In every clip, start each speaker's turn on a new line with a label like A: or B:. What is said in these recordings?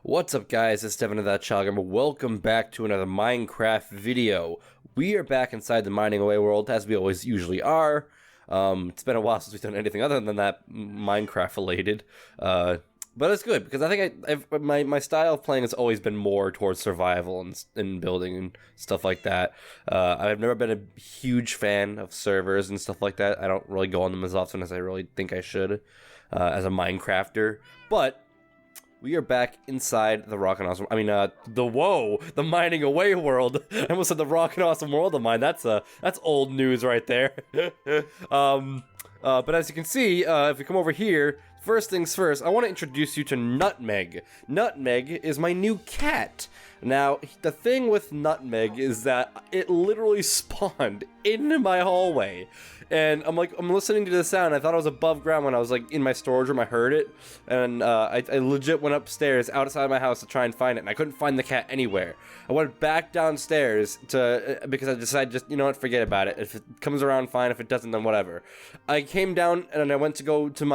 A: What's up, guys? It's Devin of ThatChildGamer. Welcome back to another Minecraft video. We are back inside the mining away world, as we always usually are. It's been a while since we've done anything other than that Minecraft related. But it's good, because I think my style of playing has always been more towards survival and building and stuff like that. I've never been a huge fan of servers and stuff like that. I don't really go on them as often as I really think I should as a Minecrafter. But we are back inside the Rock and Awesome. The mining away world. I almost said the Rock and Awesome world of mine. That's old news right there. But as you can see, if we come over here, first things first, I want to introduce you to Nutmeg. Nutmeg is my new cat. Now, the thing with Nutmeg is that it literally spawned in my hallway. And I'm listening to the sound. I thought I was above ground when I was like in my storage room. I heard it, and I legit went upstairs outside my house to try and find it, and I couldn't find the cat anywhere. I went back downstairs because I decided just, you know what, forget about it. If it comes around, fine. If it doesn't, then whatever. I came down and I went to go to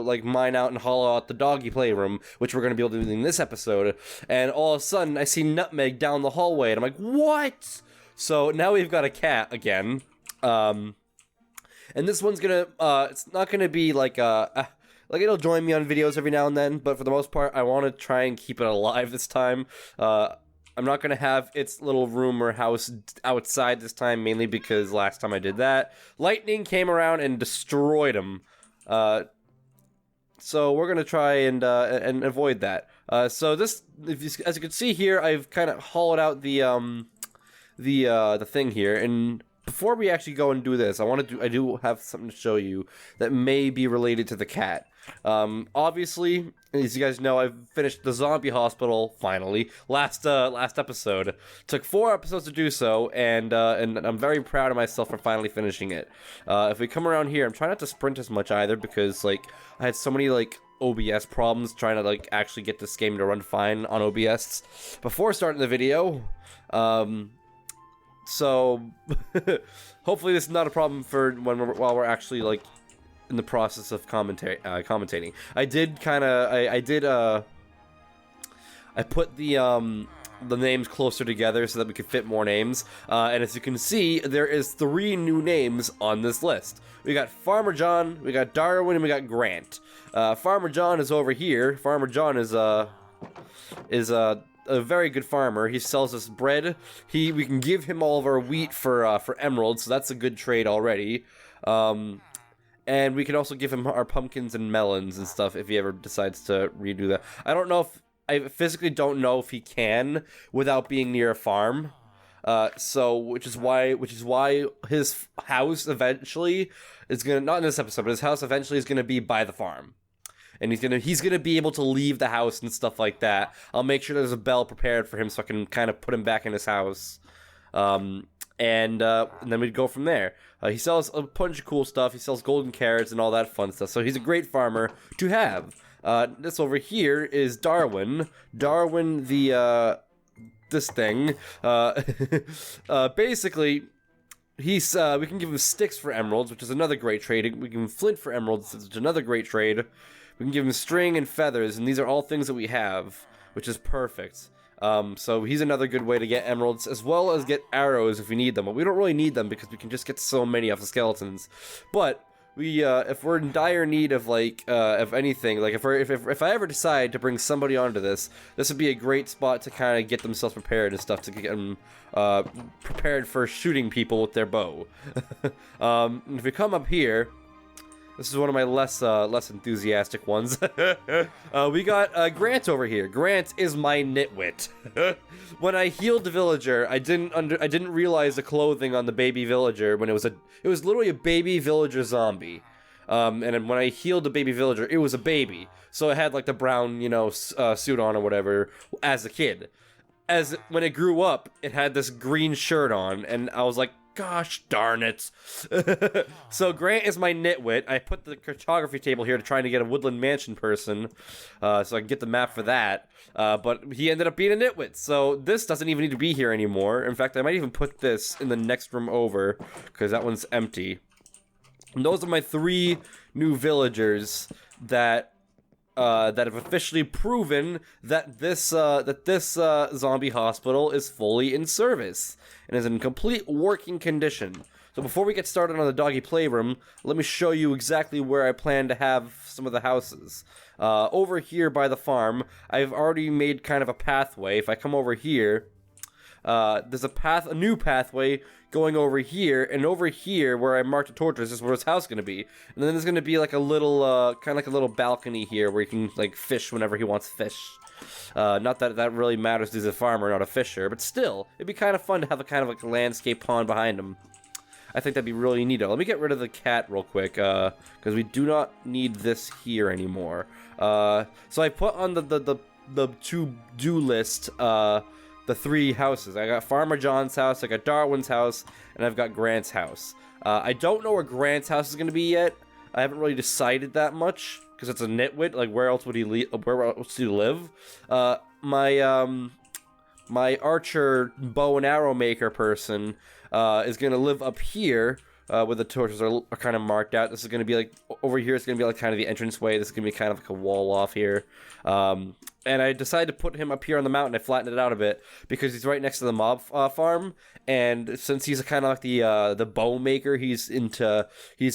A: like mine out and hollow out the doggy playroom, which we're gonna be able to do in this episode. And all of a sudden, I see Nutmeg down the hallway, and I'm like, what? So now we've got a cat again. And this one's gonna, it's not gonna be like it'll join me on videos every now and then, but for the most part, I want to try and keep it alive this time. I'm not gonna have its little room or house outside this time, mainly because last time I did that, lightning came around and destroyed him. So we're gonna try and avoid that. So this, as you can see here, I've kind of hollowed out the thing here, and before we actually go and do this, I do have something to show you that may be related to the cat. Obviously, as you guys know, I've finished the zombie hospital finally. Last episode took 4 episodes to do so, and I'm very proud of myself for finally finishing it. If we come around here, I'm trying not to sprint as much either, because like I had so many like OBS problems trying to like actually get this game to run fine on OBS before starting the video. So hopefully this is not a problem for while we're actually like in the process of commentating. I put the names closer together so that we could fit more names. And as you can see, there is 3 new names on this list. We got Farmer John, we got Darwin, and we got Grant. Farmer John is over here. Farmer John is a very good farmer. He sells us bread. We can give him all of our wheat for emeralds, so that's a good trade already. And we can also give him our pumpkins and melons and stuff if he ever decides to redo that. I physically don't know if he can without being near a farm. Which is why his house eventually is gonna, not in this episode, but his house eventually is gonna be by the farm. And he's gonna be able to leave the house and stuff like that. I'll make sure there's a bell prepared for him so I can kind of put him back in his house. And then we'd go from there. He sells a bunch of cool stuff. He sells golden carrots and all that fun stuff. So he's a great farmer to have. This over here is Darwin. Darwin, this thing. Basically, we can give him sticks for emeralds, which is another great trade. We can give him flint for emeralds, which is another great trade. We can give him string and feathers, and these are all things that we have, which is perfect. So he's another good way to get emeralds, as well as get arrows if we need them. But we don't really need them because we can just get so many off the skeletons. But if we're in dire need of of anything, like if I ever decide to bring somebody onto this would be a great spot to kind of get themselves prepared and stuff, to get them prepared for shooting people with their bow. If we come up here, this is one of my less enthusiastic ones. We got Grant over here. Grant is my nitwit. When I healed the villager, I didn't realize the clothing on the baby villager when it was literally a baby villager zombie. And then when I healed the baby villager, it was a baby, so it had like the brown, suit on or whatever as a kid. When it grew up, it had this green shirt on, and I was like, Gosh darn it. So Grant is my nitwit. I put the cartography table here to try to get a woodland mansion person, so I can get the map for that. But he ended up being a nitwit, so this doesn't even need to be here anymore. In fact, I might even put this in the next room over, because that one's empty. And those are my 3 new villagers that have officially proven that this zombie hospital is fully in service and is in complete working condition. So before we get started on the doggy playroom, let me show you exactly where I plan to have some of the houses. Over here by the farm, I've already made kind of a pathway. If I come over here, there's a new pathway going over here, and over here where I marked the torches is where his house is going to be. And then there's going to be like a little, kind of like a little balcony here where you can like fish whenever he wants fish. Not that that really matters, he's a farmer, not a fisher, but still, it'd be kind of fun to have a kind of like a landscape pond behind him. I think that'd be really neato. Let me get rid of the cat real quick, because we do not need this here anymore. So I put on the to-do list, the 3 houses. I got Farmer John's house, I got Darwin's house, and I've got Grant's house. I don't know where Grant's house is going to be yet. I haven't really decided that much, because it's a nitwit. Like, where else would he where else do he live? My archer bow and arrow maker person is going to live up here, where the torches are kind of marked out. This is going to be like, over here it's going to be like kind of the entranceway. This is going to be kind of like a wall off here. And I decided to put him up here on the mountain. I flattened it out a bit because he's right next to the mob farm. And since he's kind of like the bow maker, he's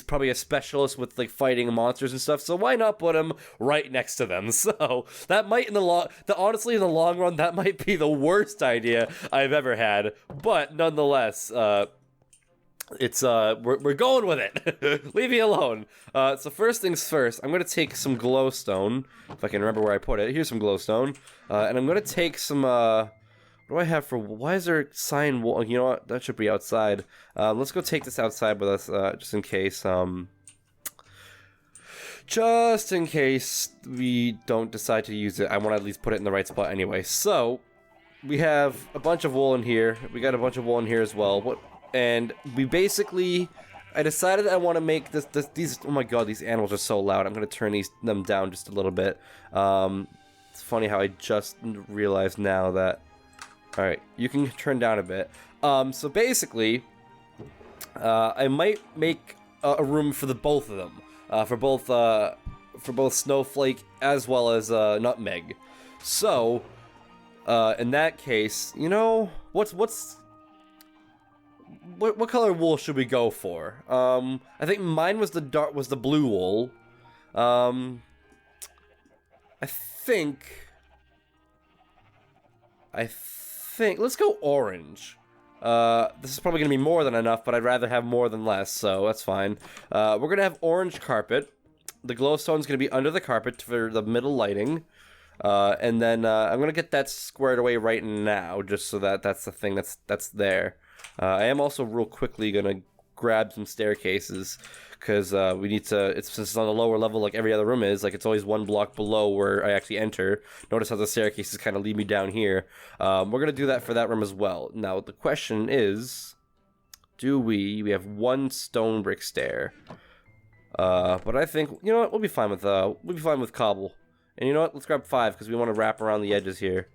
A: probably a specialist with like fighting monsters and stuff. So why not put him right next to them? So that might honestly in the long run, that might be the worst idea I've ever had. But nonetheless, it's we're going with it. Leave me alone. So first things first, I'm gonna take some glowstone, if I can remember where I put it. Here's some glowstone, and I'm gonna take some what do I have for, why is there sign wall? You know what, that should be outside. Let's go take this outside with us, just in case we don't decide to use it. I want to at least put it in the right spot anyway. So we have a bunch of wool in here. We got a bunch of wool in here as well. And we basically, I decided I want to make these, oh my god, these animals are so loud. I'm going to turn them down just a little bit. It's funny how I just realized now that, alright, you can turn down a bit. So basically, I might make a room for both of them. For both Snowflake as well as Nutmeg. So, in that case, you know, what color wool should we go for? I think mine was the blue wool. I think let's go orange. This is probably gonna be more than enough, but I'd rather have more than less, so that's fine. We're gonna have orange carpet. The glowstone's gonna be under the carpet for the middle lighting. And then I'm gonna get that squared away right now, just so that's the thing that's there. I am also real quickly gonna grab some staircases, because we need to, since it's on the lower level like every other room is, like it's always one block below where I actually enter. Notice how the staircases kind of lead me down here. We're gonna do that for that room as well. Now the question is, we have 1 stone brick stair. But I think, you know what, we'll be fine with cobble. And you know what, let's grab 5, because we want to wrap around the edges here.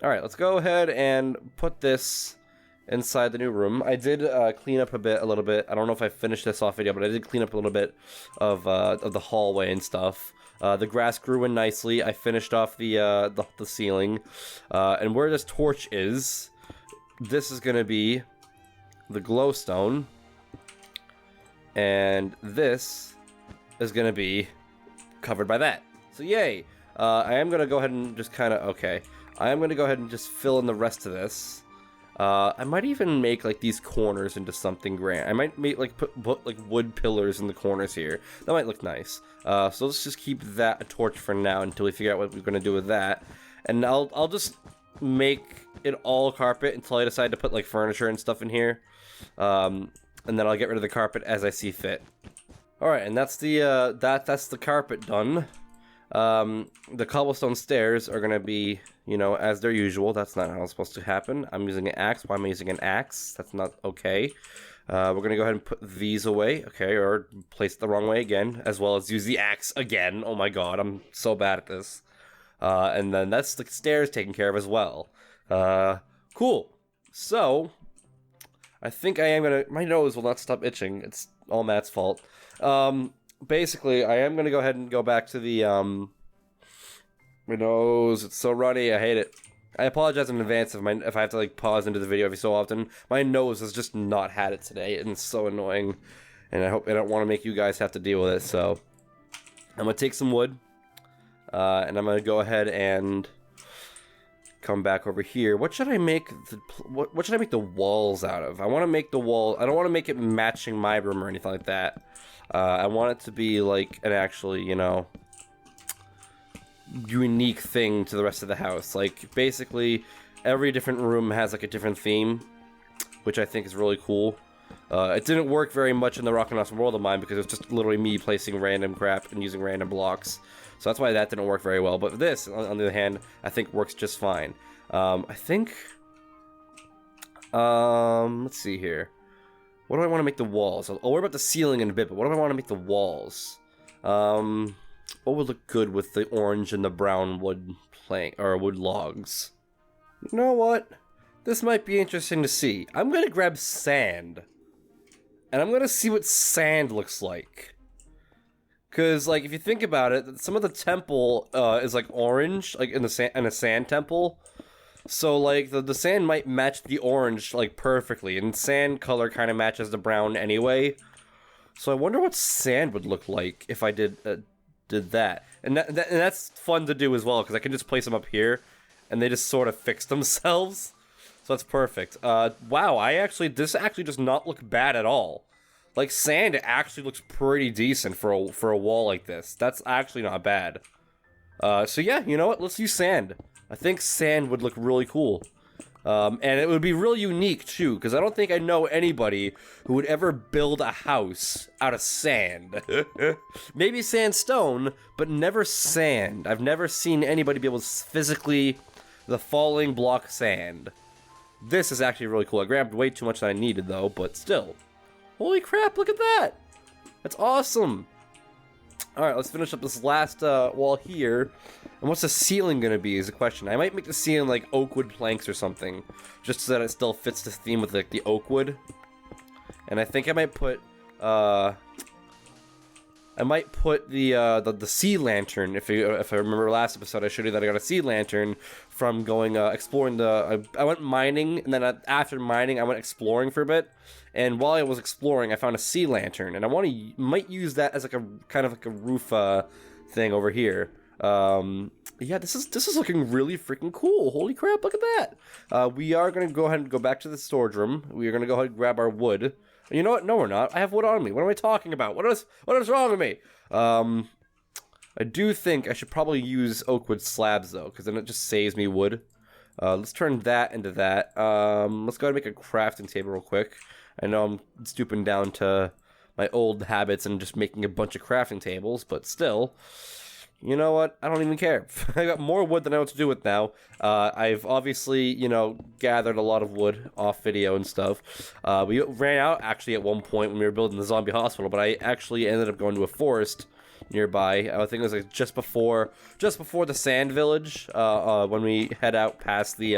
A: Alright, let's go ahead and put this inside the new room. I did clean up a little bit. I don't know if I finished this off video, but I did clean up a little bit of the hallway and stuff. The grass grew in nicely. I finished off the ceiling. And where this torch is, this is going to be the glowstone. And this is going to be covered by that. So yay! I am going to go ahead and just kind of, okay. I am going to go ahead and just fill in the rest of this. I might even make like these corners into something grand. I might make like put like wood pillars in the corners here. That might look nice. So let's just keep that a torch for now until we figure out what we're gonna do with that. And I'll just make it all carpet until I decide to put like furniture and stuff in here. And then I'll get rid of the carpet as I see fit. All right, and that's the carpet done. The cobblestone stairs are gonna be, you know, as they're usual. That's not how it's supposed to happen. I'm using an axe. Why am I using an axe? That's not okay. We're gonna go ahead and put these away, okay, or place it the wrong way again, as well as use the axe again. Oh my god, I'm so bad at this. And then that's the stairs taken care of as well. Cool. So, I think I am gonna... My nose will not stop itching. It's all Matt's fault. Basically, I am gonna go ahead and go back to the, My nose, it's so runny, I hate it. I apologize in advance if I have to, like, pause into the video every so often. My nose has just not had it today, and it's so annoying. And I don't want to make you guys have to deal with it, so... I'm gonna take some wood, and I'm gonna go ahead and... come back over here. What should I make what should I make the walls out of? I want to make the wall... I don't want to make it matching my room or anything like that. I want it to be, like, an actually, you know... unique thing to the rest of the house. Like, basically, every different room has, like, a different theme, which I think is really cool. It didn't work very much in the Rock and Awesome World of mine because it was just literally me placing random crap and using random blocks. So that's why that didn't work very well. But this, on the other hand, I think works just fine. I think... let's see here. What do I want to make the walls? I'll worry about the ceiling in a bit, but what do I want to make the walls? What would look good with the orange and the brown wood plank or wood logs? You know what? This might be interesting to see. I'm gonna grab sand, and I'm gonna see what sand looks like. Cause like if you think about it, some of the temple is like orange, like in a sand temple. So like the sand might match the orange like perfectly, and sand color kind of matches the brown anyway. So I wonder what sand would look like if I did that. And that's fun to do as well, because I can just place them up here, and they just sort of fix themselves. So that's perfect. Wow, this actually does not look bad at all. Like, sand actually looks pretty decent for a wall like this. That's actually not bad. So yeah, you know what? Let's use sand. I think sand would look really cool. And it would be really unique, too, because I don't think I know anybody who would ever build a house out of sand. Maybe sandstone, but never sand. I've never seen anybody be able to physically the falling block sand. This is actually really cool. I grabbed way too much than I needed, though, but still. Holy crap, look at that! That's awesome! Alright, let's finish up this last wall here. And what's the ceiling gonna be is the question. I might make the ceiling like oak wood planks or something, just so that it still fits the theme with like the oak wood. And I think I might put the sea lantern. If I remember last episode, I showed you that I got a sea lantern from going exploring I went mining, and then after mining, I went exploring for a bit. And while I was exploring, I found a sea lantern, and I might use that as like a kind of like a roof thing over here. Yeah, this is looking really freaking cool. Holy crap, look at that. We are gonna go ahead and go back to the storage room. We are gonna go ahead and grab our wood. You know what? No, we're not. I have wood on me. What am I talking about? What is wrong with me? I do think I should probably use oak wood slabs though, because then it just saves me wood. Let's turn that into that. Let's go ahead and make a crafting table real quick. I know I'm stooping down to my old habits and just making a bunch of crafting tables, but still, you know what? I don't even care. I got more wood than I know what to do with now. I've obviously, you know, gathered a lot of wood off video and stuff. We ran out actually at one point when we were building the zombie hospital, but I actually ended up going to a forest nearby. I think it was like just before the sand village, when we head out past the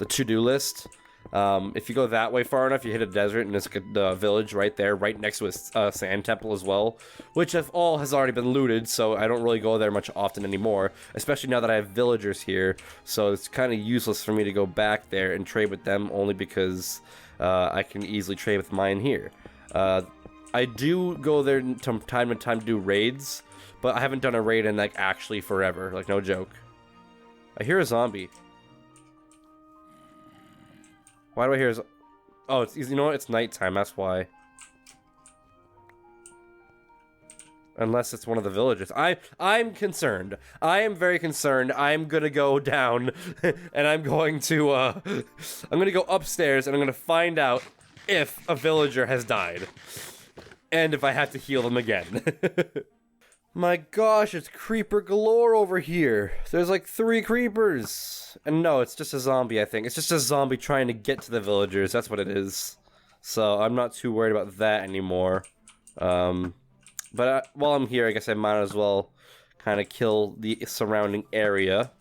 A: to-do list. If you go that way far enough, you hit a desert, and there's like a village right there, right next to a sand temple as well, which if all has already been looted, so I don't really go there much often anymore, especially now that I have villagers here, so it's kind of useless for me to go back there and trade with them, only because I can easily trade with mine here. I do go there from time to time to do raids, but I haven't done a raid in, like, actually forever, like, no joke. I hear a zombie. Why do I hear oh, it's, you know what? It's nighttime, that's why. Unless it's one of the villagers. I'm concerned. I am very concerned. I'm gonna go down, and I'm going to, I'm gonna go upstairs, and I'm gonna find out if a villager has died. And if I have to heal them again. My gosh, it's creeper galore over here. There's like 3 creepers. And no, it's just a zombie, I think. It's just a zombie trying to get to the villagers. That's what it is. So I'm not too worried about that anymore. But while I'm here, I guess I might as well kind of kill the surrounding area.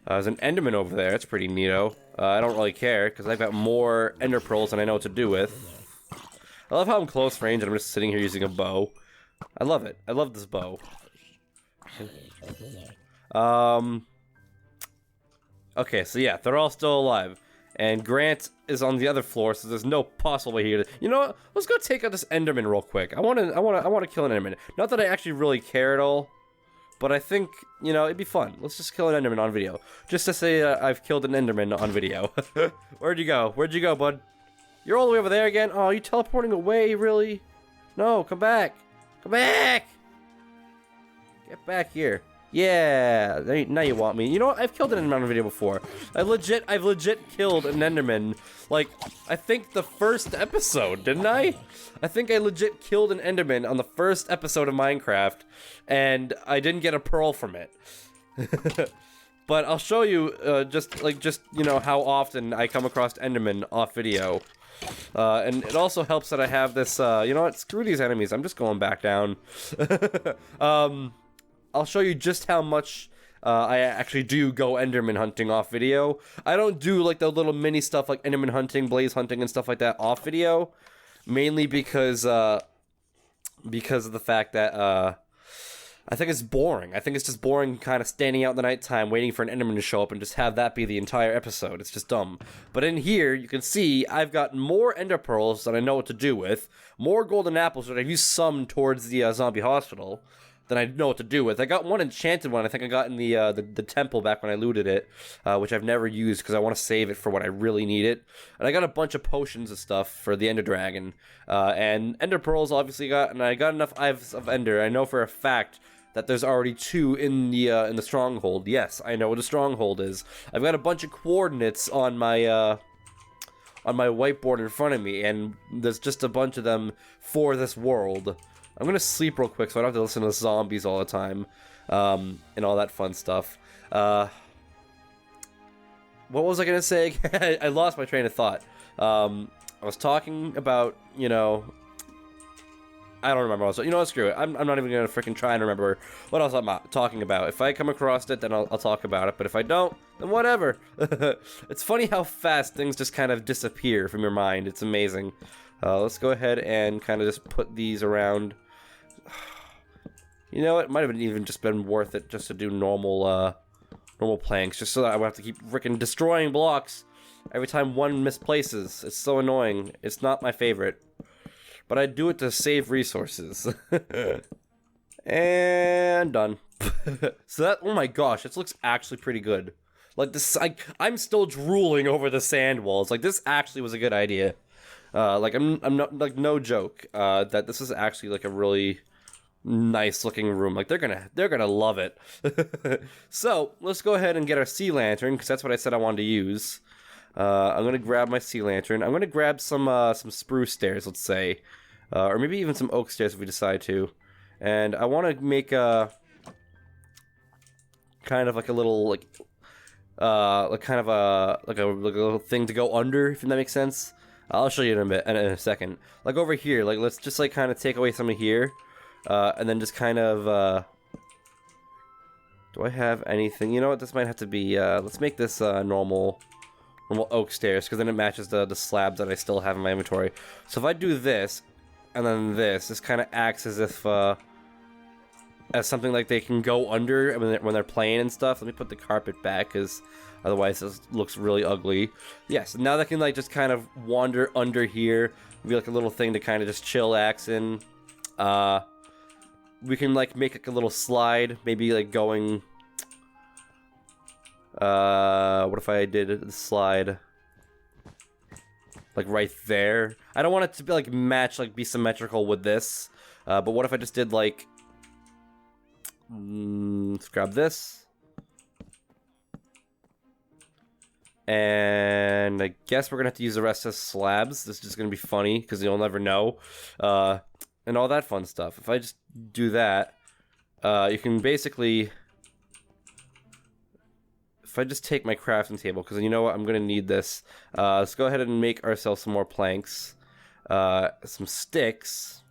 A: There's an enderman over there. It's pretty neato. I don't really care, because I've got more ender pearls than I know what to do with. I love how I'm close range and I'm just sitting here using a bow. I love it. I love this bow. Okay, so yeah, they're all still alive. And Grant is on the other floor, so there's no possible way here to... You know what? Let's go take out this enderman real quick. I want to kill an enderman. Not that I actually really care at all, but I think, you know, it'd be fun. Let's just kill an enderman on video. Just to say I've killed an enderman on video. Where'd you go? Where'd you go, bud? You're all the way over there again? Oh, you teleporting away, really? No, come back. Come back! Get back here. Yeah, now you want me. You know what? I've killed an enderman on video before. I've legit killed an enderman. Like, I think the first episode, didn't I? I think I legit killed an enderman on the first episode of Minecraft, and I didn't get a pearl from it. But I'll show you, just you know, how often I come across enderman off video. And it also helps that I have this, you know what, screw these enemies, I'm just going back down. I'll show you just how much I actually do go enderman hunting off video. I don't do, like, the little mini stuff like enderman hunting, blaze hunting, and stuff like that off video. Mainly because of the fact that, I think it's boring. I think it's just boring kind of standing out in the nighttime waiting for an enderman to show up and just have that be the entire episode. It's just dumb. But in here, you can see I've got more ender pearls that I know what to do with, more golden apples that I've used some towards the zombie hospital that I know what to do with. I got one enchanted one I think I got in the temple back when I looted it, which I've never used because I want to save it for when I really need it. And I got a bunch of potions and stuff for the ender dragon. And ender pearls obviously and I got enough Ives of ender. I know for a fact that there's already 2 in the stronghold. Yes, I know what a stronghold is. I've got a bunch of coordinates on my whiteboard in front of me, and there's just a bunch of them for this world. I'm gonna sleep real quick so I don't have to listen to zombies all the time, and all that fun stuff. What was I gonna say? I lost my train of thought. I was talking about, you know, I don't remember also. You know what, screw it. I'm not even gonna freaking try and remember what else I'm talking about. If I come across it, then I'll talk about it. But if I don't, then whatever. It's funny how fast things just kind of disappear from your mind. It's amazing. Let's go ahead and kind of just put these around. You know, it might have even just been worth it just to do normal planks, just so that I would have to keep freaking destroying blocks every time one misplaces. It's so annoying. It's not my favorite. But I do it to save resources. And done. So that, oh my gosh, this looks actually pretty good. Like this, I'm still drooling over the sand walls. Like this actually was a good idea. Like I'm not, like, no joke. That this is actually like a really nice looking room. Like they're gonna love it. So let's go ahead and get our sea lantern, because that's what I said I wanted to use. I'm gonna grab my sea lantern. I'm gonna grab some spruce stairs, let's say. Or maybe even some oak stairs if we decide to. And I want to make a kind of like a little like a little thing to go under, if that makes sense. I'll show you in a second. Like over here, like let's just like kind of take away some of here, and then just kind of. Do I have anything? You know what? This might have to be. Let's make this normal oak stairs, because then it matches the slabs that I still have in my inventory. So if I do this. And then this kind of acts as if, as something like they can go under when they're playing and stuff. Let me put the carpet back, because otherwise this looks really ugly. Yes, now they can like just kind of wander under here, be like a little thing to kind of just chillax in. We can like make like a little slide, maybe like going. What if I did the slide? Like right there. I don't want it to be like match, like be symmetrical with this. But what if I just did like, let's grab this. And I guess we're gonna have to use the rest as slabs. This is just gonna be funny because you'll never know. And all that fun stuff. If I just do that, you can basically, if I just take my crafting table, because you know what, I'm gonna need this. Let's go ahead and make ourselves some more planks, some sticks,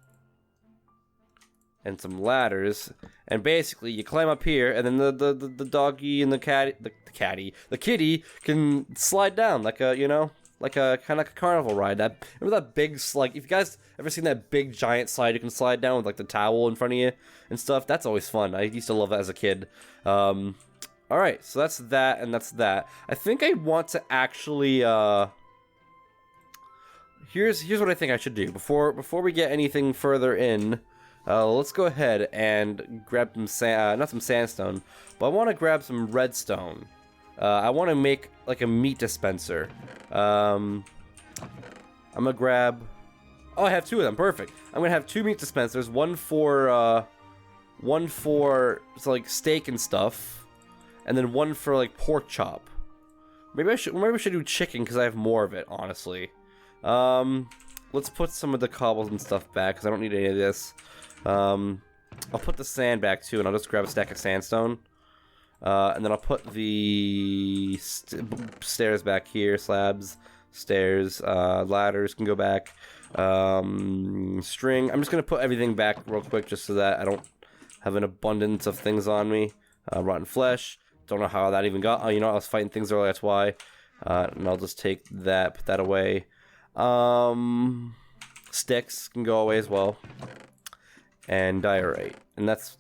A: and some ladders. And basically, you climb up here, and then the doggy and the kitty can slide down like a, you know, like a kind of like a carnival ride. Remember that big, like, if you guys ever seen that big giant slide you can slide down with like the towel in front of you and stuff? That's always fun. I used to love that as a kid. All right, so that's that, and that's that. I think I want to actually. Here's what I think I should do before we get anything further in. Let's go ahead and grab some not some sandstone, but I want to grab some redstone. I want to make like a meat dispenser. I'm gonna grab. Oh, I have 2 of them. Perfect. I'm gonna have 2 meat dispensers. One for like steak and stuff, and then one for like pork chop. Maybe I should do chicken because I have more of it. Honestly. Let's put some of the cobbles and stuff back because I don't need any of this. I'll put the sand back too, and I'll just grab a stack of sandstone. And then I'll put the stairs back here, slabs, stairs, ladders can go back, string. I'm just going to put everything back real quick just so that I don't have an abundance of things on me. Rotten flesh. Don't know how that even got. Oh, you know, I was fighting things earlier, that's why. And I'll just take that, put that away. Sticks can go away as well. And diorite. And that's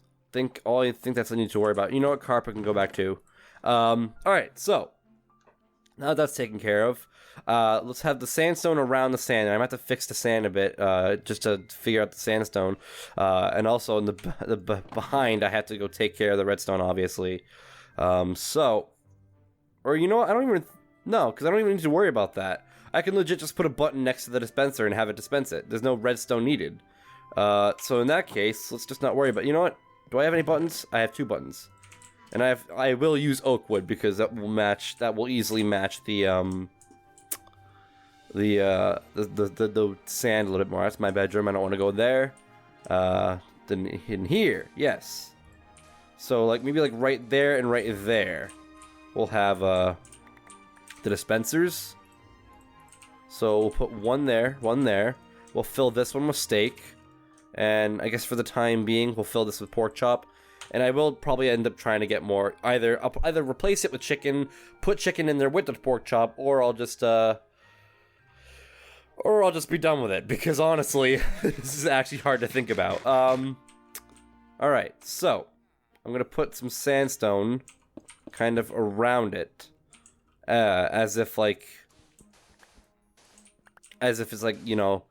A: all I think that's I need to worry about. You know what, carpet can go back too. Alright, so now that's taken care of. Let's have the sandstone around the sand. And I'm gonna have to fix the sand a bit, just to figure out the sandstone. And also in the behind I have to go take care of the redstone, obviously. Or you know what, because I don't even need to worry about that. I can legit just put a button next to the dispenser and have it dispense it. There's no redstone needed. So in that case, let's just not worry about. You know what? Do I have any buttons? I have 2 buttons, and I will use oak wood because that will easily match the sand a little bit more. That's my bedroom. I don't want to go there. Then in here, yes. So like maybe like right there and right there, we'll have the dispensers. So we'll put one there, one there. We'll fill this one with steak. And I guess for the time being, we'll fill this with pork chop. And I will probably end up trying to get more. I'll either replace it with chicken, put chicken in there with the pork chop, or I'll just be done with it. Because honestly, this is actually hard to think about. Alright, so I'm gonna put some sandstone kind of around it. As if it's like, you know,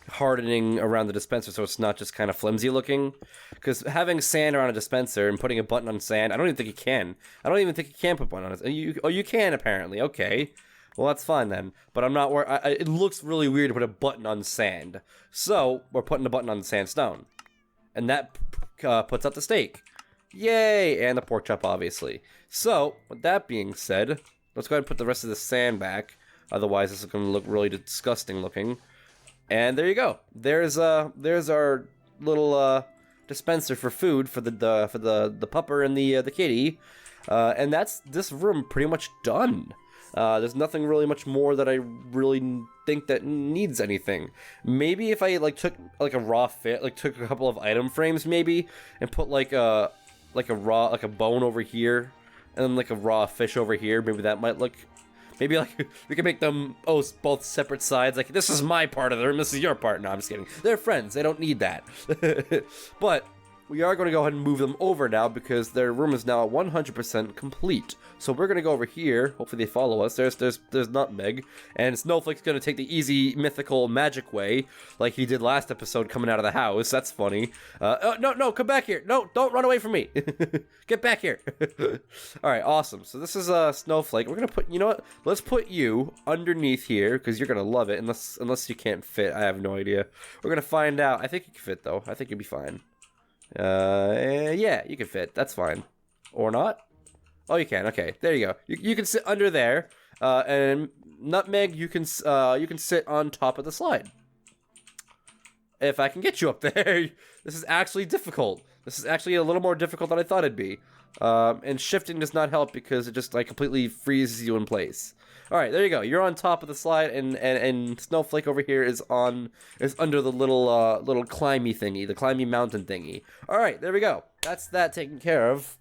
A: hardening around the dispenser so it's not just kind of flimsy looking. Because having sand around a dispenser and putting a button on sand, I don't even think you can. I don't even think you can put one on it. You can apparently. Okay. Well, that's fine then. But I'm not it looks really weird to put a button on sand. So, we're putting a button on the sandstone. And that puts out the steak. Yay! And the pork chop, obviously. So, with that being said, let's go ahead and put the rest of the sand back. Otherwise, this is going to look really disgusting looking. And there you go. There's our little dispenser for food for the pupper and the kitty. And that's this room pretty much done. There's nothing really much more that I really think that needs anything. Maybe if I took took a couple of item frames maybe and put like a bone over here and then like a raw fish over here, maybe that might look. Maybe we can make them both separate sides. Like, this is my part of the room, this is your part. No, I'm just kidding. They're friends. They don't need that. But we are going to go ahead and move them over now because their room is now 100% complete. So we're going to go over here. Hopefully they follow us. There's Nutmeg. And Snowflake's going to take the easy, mythical, magic way like he did last episode coming out of the house. That's funny. No, come back here. No, don't run away from me. Get back here. Alright, awesome. So this is Snowflake. We're going to put, you know what? Let's put you underneath here because you're going to love it. Unless you can't fit. I have no idea. We're going to find out. I think you can fit, though. I think you'll be fine. Yeah, you can fit. That's fine. Or not? Oh, you can. Okay, there you go. You can sit under there, and Nutmeg, you can sit on top of the slide. If I can get you up there. This is actually difficult. This is actually a little more difficult than I thought it'd be. And shifting does not help because it just like completely freezes you in place. All right, there you go. You're on top of the slide, and Snowflake over here is under the little climby thingy, the climby mountain thingy. All right, there we go. That's that taken care of.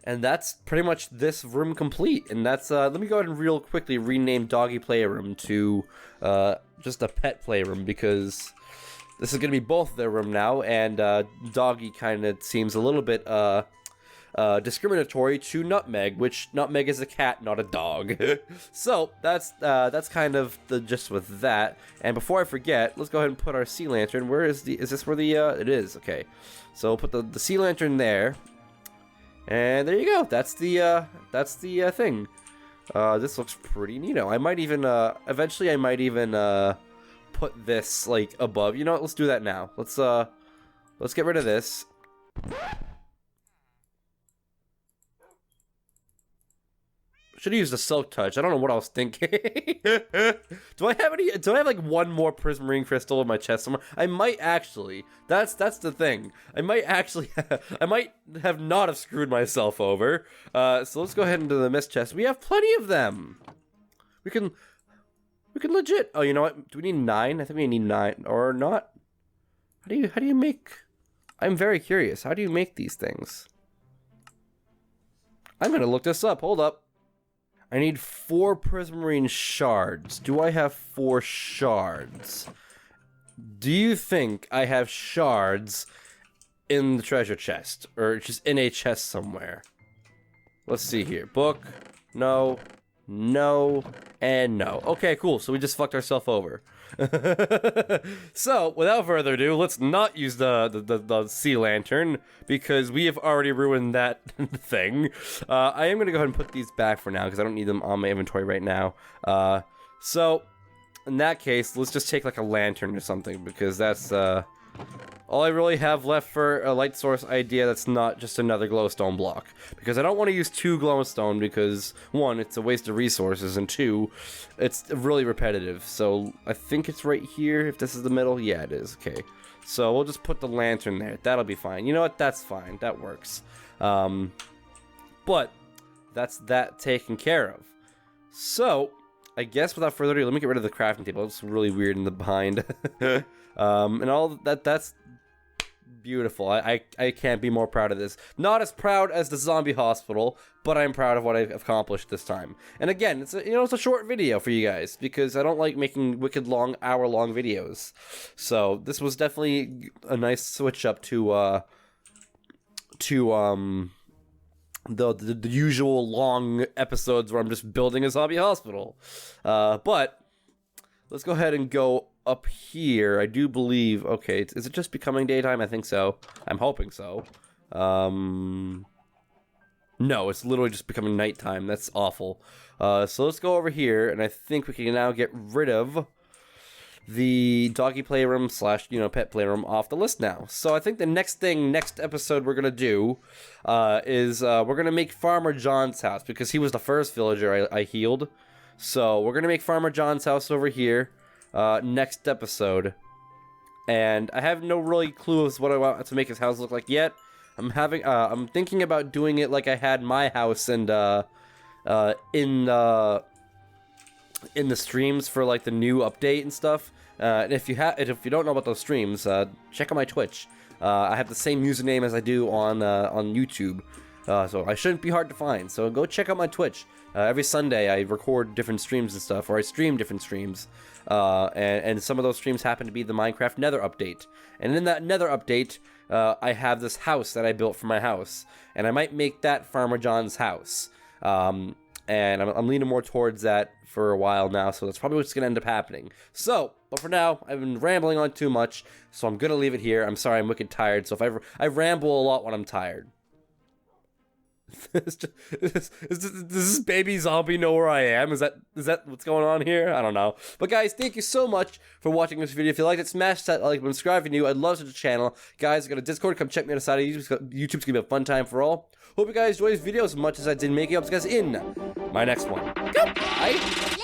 A: And that's pretty much this room complete. And that's let me go ahead and real quickly rename Doggy Playroom to just a pet playroom, because this is gonna be both their room now, and Doggy kind of seems a little bit discriminatory to Nutmeg, which Nutmeg is a cat, not a dog. So that's kind of the gist with that. And before I forget, let's go ahead and put our sea lantern. Where is this where the it is? Okay, so we'll put the sea lantern there, and there you go. That's the thing. This looks pretty neato. I might even eventually I might even put this like above. You know what? Let's do that now. Let's get rid of this. Should have used the silk touch. I don't know what I was thinking. Do I have like one more prismarine crystal in my chest somewhere? I might actually. That's the thing. I might have not have screwed myself over. So let's go ahead into the mist chest. We have plenty of them. We can legit. Oh, you know what? Do we need 9? I think we need 9 or not. How do you make? I'm very curious. How do you make these things? I'm gonna look this up. Hold up. I need 4 prismarine shards. Do I have 4 shards? Do you think I have shards in the treasure chest? Or just in a chest somewhere? Let's see here. Book. No. No. And no. Okay, cool. So we just fucked ourselves over. So, without further ado, let's not use the sea lantern, because we have already ruined that thing. I am going to go ahead and put these back for now, because I don't need them on my inventory right now. So, in that case, let's just take like a lantern or something, because that's all I really have left for a light source idea that's not just another glowstone block. Because I don't want to use 2 glowstone, because 1, it's a waste of resources, and 2, it's really repetitive. So I think it's right here, if this is the middle. Yeah, it is. Okay. So we'll just put the lantern there. That'll be fine. You know what? That's fine. That works. But that's that taken care of. So I guess without further ado, let me get rid of the crafting table. It's really weird in the behind. And all that's beautiful. I can't be more proud of this. Not as proud as the zombie hospital, but I'm proud of what I've accomplished this time. And again, it's a short video for you guys, because I don't like making wicked long, hour-long videos. So this was definitely a nice switch up to the usual long episodes where I'm just building a zombie hospital. But let's go ahead and go up here. I do believe, okay, is it just becoming daytime? I think so. I'm hoping so. No, it's literally just becoming nighttime. That's awful. So let's go over here, and I think we can now get rid of the doggy playroom slash, pet playroom off the list now. So I think the next episode we're gonna do is we're gonna make Farmer John's house, because he was the first villager I healed. So we're gonna make Farmer John's house over here next episode, and I have no really clue as what I want to make his house look like yet. I'm thinking about doing it like I had my house and in the streams for like the new update and stuff. And if you don't know about those streams, check out my Twitch. I have the same username as I do on YouTube, so I shouldn't be hard to find. So go check out my Twitch. Every Sunday I record different streams and stuff, or I stream different streams. And some of those streams happen to be the Minecraft Nether update. And in that Nether update, I have this house that I built for my house, and I might make that Farmer John's house. And I'm leaning more towards that for a while now, so that's probably what's going to end up happening. So, but for now, I've been rambling on too much, so I'm going to leave it here. I'm sorry, I'm wicked tired, so if I ramble a lot when I'm tired. Does this baby zombie know where I am? Is that what's going on here? I don't know. But guys, thank you so much for watching this video. If you liked it, smash that like button, subscribe if you're new. I'd love to the channel. Guys, I got a Discord. Come check me out outside of YouTube. YouTube's gonna be a fun time for all. Hope you guys enjoyed this video as much as I did making up, guys, in my next one. Goodbye.